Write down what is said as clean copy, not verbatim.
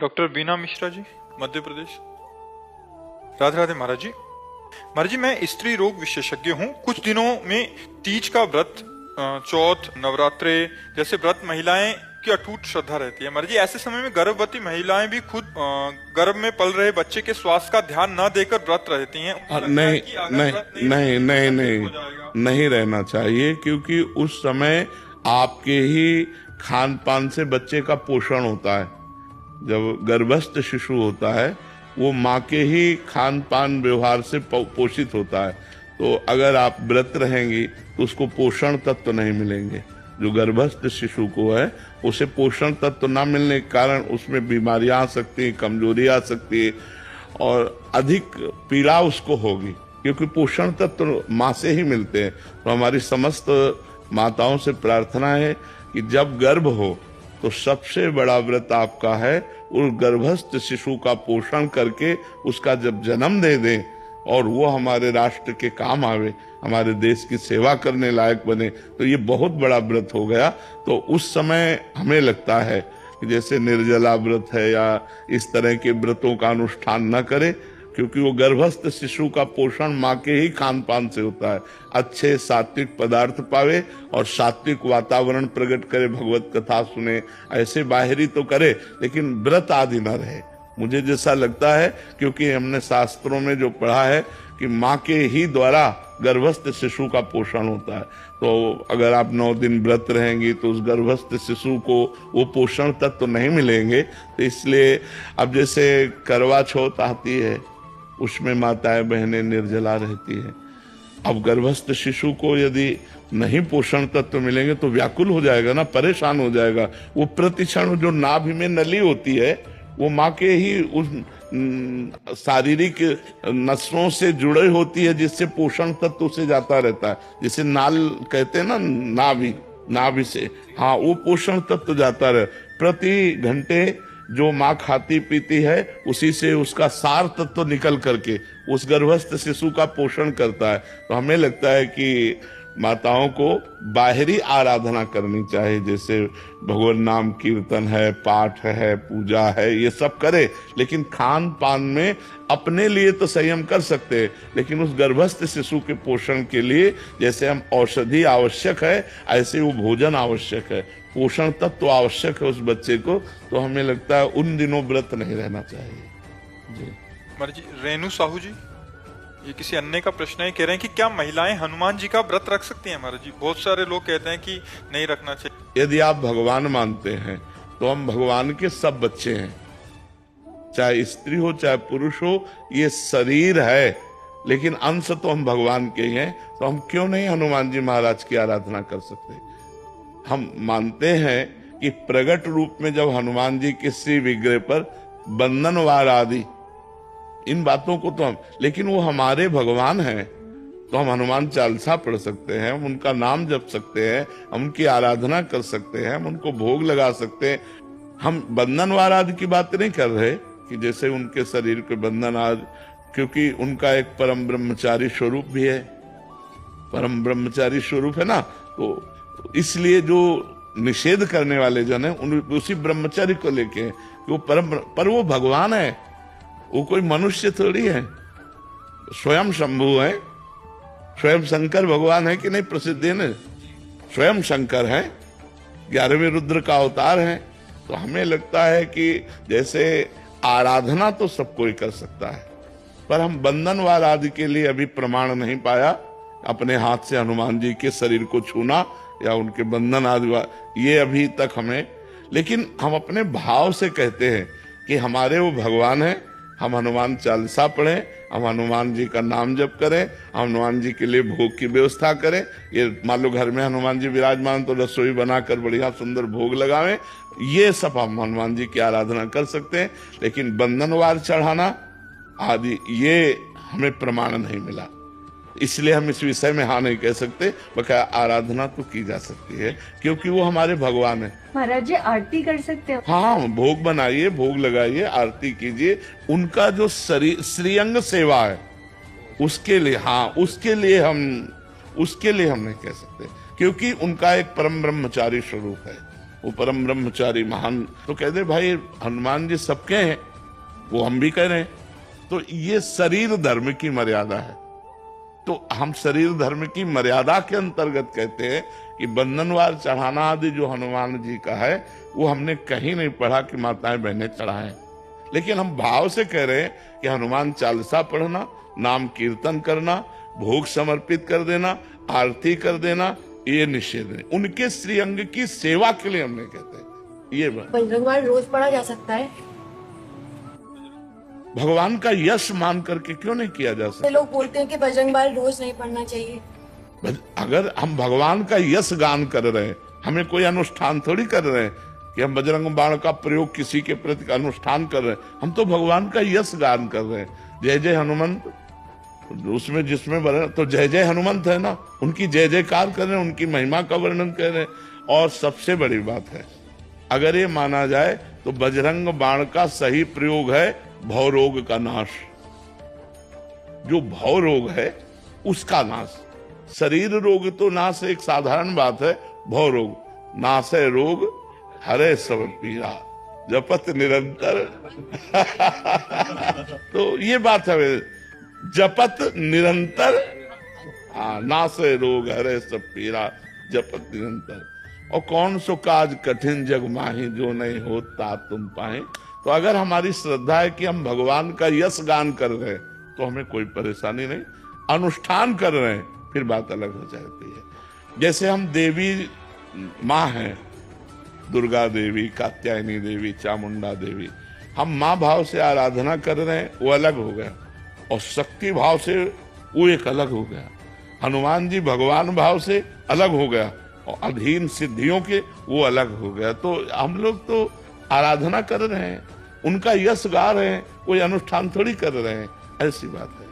Doctor बीना मिश्रा जी, मध्य प्रदेश। राधे राधे महाराज जी। महाराज जी, मैं स्त्री रोग विशेषज्ञ हूँ। कुछ दिनों में तीज का व्रत, चौथ, नवरात्रे जैसे व्रत महिलाएं की अटूट श्रद्धा रहती है। महाराज जी, ऐसे समय में गर्भवती महिलाएं भी खुद गर्भ में पल रहे बच्चे के स्वास्थ्य का ध्यान न देकर व्रत रहती हैं। नहीं नहीं नहीं नहीं नहीं नहीं रहना चाहिए, क्योंकि उस समय आपके ही खान पान से बच्चे का पोषण होता है। जब गर्भस्थ शिशु होता है वो माँ के ही खान पान व्यवहार से पोषित होता है। तो अगर आप व्रत रहेंगी तो उसको पोषण तत्व तो नहीं मिलेंगे। जो गर्भस्थ शिशु को है उसे पोषण तत्व तो ना मिलने के कारण उसमें बीमारियां आ सकती हैं, कमजोरी आ सकती है और अधिक पीड़ा उसको होगी, क्योंकि पोषण तत्व तो माँ से ही मिलते हैं। तो हमारी समस्त माताओं से प्रार्थना है कि जब गर्भ हो तो सबसे बड़ा व्रत आपका है उस गर्भस्थ शिशु का पोषण करके उसका जब जन्म दे दें और वो हमारे राष्ट्र के काम आवे, हमारे देश की सेवा करने लायक बने, तो ये बहुत बड़ा व्रत हो गया। तो उस समय हमें लगता है कि जैसे निर्जला व्रत है या इस तरह के व्रतों का अनुष्ठान न करें, क्योंकि वो गर्भस्थ शिशु का पोषण माँ के ही खान पान से होता है। अच्छे सात्विक पदार्थ पावे और सात्विक वातावरण प्रकट करे, भगवत कथा सुने, ऐसे बाहरी तो करे लेकिन व्रत आदि न रहे। मुझे जैसा लगता है, क्योंकि हमने शास्त्रों में जो पढ़ा है कि माँ के ही द्वारा गर्भस्थ शिशु का पोषण होता है। तो अगर आप 9 दिन व्रत रहेंगी तो उस गर्भस्थ शिशु को वो पोषण तत्व तो नहीं मिलेंगे। तो इसलिए अब जैसे करवा चौथ आती है, उसमें माताएं बहनें निर्जला रहती है। अब गर्भस्थ शिशु को यदि नहीं पोषण तत्व मिलेंगे तो व्याकुल हो जाएगा ना, परेशान हो जाएगा। वो प्रतिक्षण जो नाभि में नली होती है वो माँ के ही उस शारीरिक नसों से जुड़े होती है, जिससे पोषण तत्व उसे जाता रहता है। जिसे नाल कहते हैं ना, नाभि से, हाँ, वो पोषण तत्व जाता रहे। प्रति घंटे जो माँ खाती पीती है उसी से उसका सार तत्व निकल करके उस गर्भस्थ शिशु का पोषण करता है। तो हमें लगता है कि माताओं को बाहरी आराधना करनी चाहिए, जैसे भगवान नाम कीर्तन है, पाठ है, पूजा है, ये सब करे, लेकिन खान पान में अपने लिए तो संयम कर सकते हैं, लेकिन उस गर्भस्थ शिशु के पोषण के लिए जैसे हम औषधि आवश्यक है ऐसे वो भोजन आवश्यक है, पोषण तत्व तो आवश्यक है उस बच्चे को। तो हमें लगता है उन दिनों व्रत नहीं रहना चाहिए। जी महाराज जी, रेणु साहू जी, ये किसी अन्य का प्रश्न है। कह रहे हैं कि क्या महिलाएं हनुमान जी का व्रत रख सकती हैं? महाराज जी, बहुत सारे लोग कहते हैं कि नहीं रखना चाहिए। यदि आप भगवान मानते हैं तो हम भगवान के सब बच्चे हैं, चाहे स्त्री हो चाहे पुरुष हो, ये शरीर है लेकिन अंश तो हम भगवान के ही हैं। तो हम क्यों नहीं हनुमान जी महाराज की आराधना कर सकते? हम मानते हैं कि प्रगट रूप में जब हनुमान जी के श्री विग्रह पर बंधन वार आदि इन बातों को तो हम, लेकिन वो हमारे भगवान हैं तो हम हनुमान चालीसा पढ़ सकते हैं, हम उनका नाम जप सकते हैं, हम उनकी आराधना कर सकते हैं, हम उनको भोग लगा सकते हैं। हम बंधन वार आदि की बात नहीं कर रहे कि जैसे उनके शरीर के बंधन आदि, क्योंकि उनका एक परम ब्रह्मचारी स्वरूप भी है, परम ब्रह्मचारी स्वरूप है ना। तो इसलिए जो निषेध करने वाले जन है उसी ब्रह्मचारी को लेके वो पर वो भगवान है, वो कोई मनुष्य थोड़ी है, स्वयं शंभु है, स्वयं शंकर भगवान है कि नहीं, प्रसिद्ध है न, स्वयं शंकर है, 11वें रुद्र का अवतार है। तो हमें लगता है कि जैसे आराधना तो सब कोई कर सकता है, पर हम बंधनवार आदि के लिए अभी प्रमाण नहीं पाया। अपने हाथ से हनुमान जी के शरीर को छूना या उनके बंधन आदि, ये अभी तक हमें, लेकिन हम अपने भाव से कहते हैं कि हमारे वो भगवान है, हम हनुमान चालीसा पढ़ें, हम हनुमान जी का नाम जप करें, हम हनुमान जी के लिए भोग की व्यवस्था करें। ये मान लो घर में हनुमान जी विराजमान तो रसोई बनाकर बढ़िया सुंदर भोग लगावें, ये सब हम हनुमान जी की आराधना कर सकते हैं। लेकिन बंधनवार चढ़ाना आदि ये हमें प्रमाण नहीं मिला, इसलिए हम इस विषय में हाँ नहीं कह सकते। बकाया आराधना तो की जा सकती है क्योंकि वो हमारे भगवान है। महाराज जी, आरती कर सकते हो? हाँ, भोग बनाइए, भोग लगाइए, आरती कीजिए। उनका जो श्रीअंग सेवा है उसके लिए, हाँ, उसके लिए हम नहीं कह सकते, क्योंकि उनका एक परम ब्रह्मचारी स्वरूप है। वो परम ब्रह्मचारी महान, तो कहते भाई हनुमान जी सबके हैं, वो हम भी कह रहे हैं। तो ये शरीर धर्म की मर्यादा है। तो हम शरीर धर्म की मर्यादा के अंतर्गत कहते हैं कि बंधनवार चढ़ाना आदि जो हनुमान जी का है वो हमने कहीं नहीं पढ़ा कि माताएं बहनें चढ़ाएं। लेकिन हम भाव से कह रहे हैं कि हनुमान चालीसा पढ़ना, नाम कीर्तन करना, भोग समर्पित कर देना, आरती कर देना, ये निषेध है। उनके श्रीअंग की सेवा के लिए हमने कहते हैं ये बात। बजरंगबाण रोज पढ़ा जा सकता है? भगवान का यश मान करके क्यों नहीं किया जा सकता? लोग बोलते हैं कि बजरंगबाण रोज नहीं पढ़ना चाहिए। अगर हम भगवान का यश गान कर रहे हैं, हमें कोई अनुष्ठान थोड़ी कर रहे हैं कि हम बजरंग बाण का प्रयोग किसी के प्रति अनुष्ठान कर रहे हैं, हम तो भगवान का यश गान कर रहे हैं। जय जय हनुमंत, उसमें जिसमें वर्णन तो जय जय हनुमंत है ना, उनकी जय जयकार कर रहे हैं, उनकी महिमा का वर्णन कर रहे हैं। और सबसे बड़ी बात है, अगर ये माना जाए तो बजरंग बाण का सही प्रयोग है भव रोग का नाश। जो भव रोग है उसका नाश। शरीर रोग तो नाश एक साधारण बात है, भव रोग नाश है रोग हरे सब पीरा जपत निरंतर तो ये बात है, जपत निरंतर नाश है रोग हरे सब पीरा जपत निरंतर। और कौन सो काज कठिन जग माही जो नहीं होता तुम पाए। तो अगर हमारी श्रद्धा है कि हम भगवान का यश गान कर रहे हैं तो हमें कोई परेशानी नहीं। अनुष्ठान कर रहे हैं फिर बात अलग हो जाती है। जैसे हम देवी माँ हैं, दुर्गा देवी, कात्यायनी देवी, चामुंडा देवी, हम माँ भाव से आराधना कर रहे हैं वो अलग हो गया, और शक्ति भाव से वो एक अलग हो गया। हनुमान जी भगवान भाव से अलग हो गया और अधीन सिद्धियों के वो अलग हो गया। तो हम लोग तो आराधना कर रहे हैं, उनका यश गा रहे हैं, कोई अनुष्ठान थोड़ी कर रहे हैं, ऐसी बात है।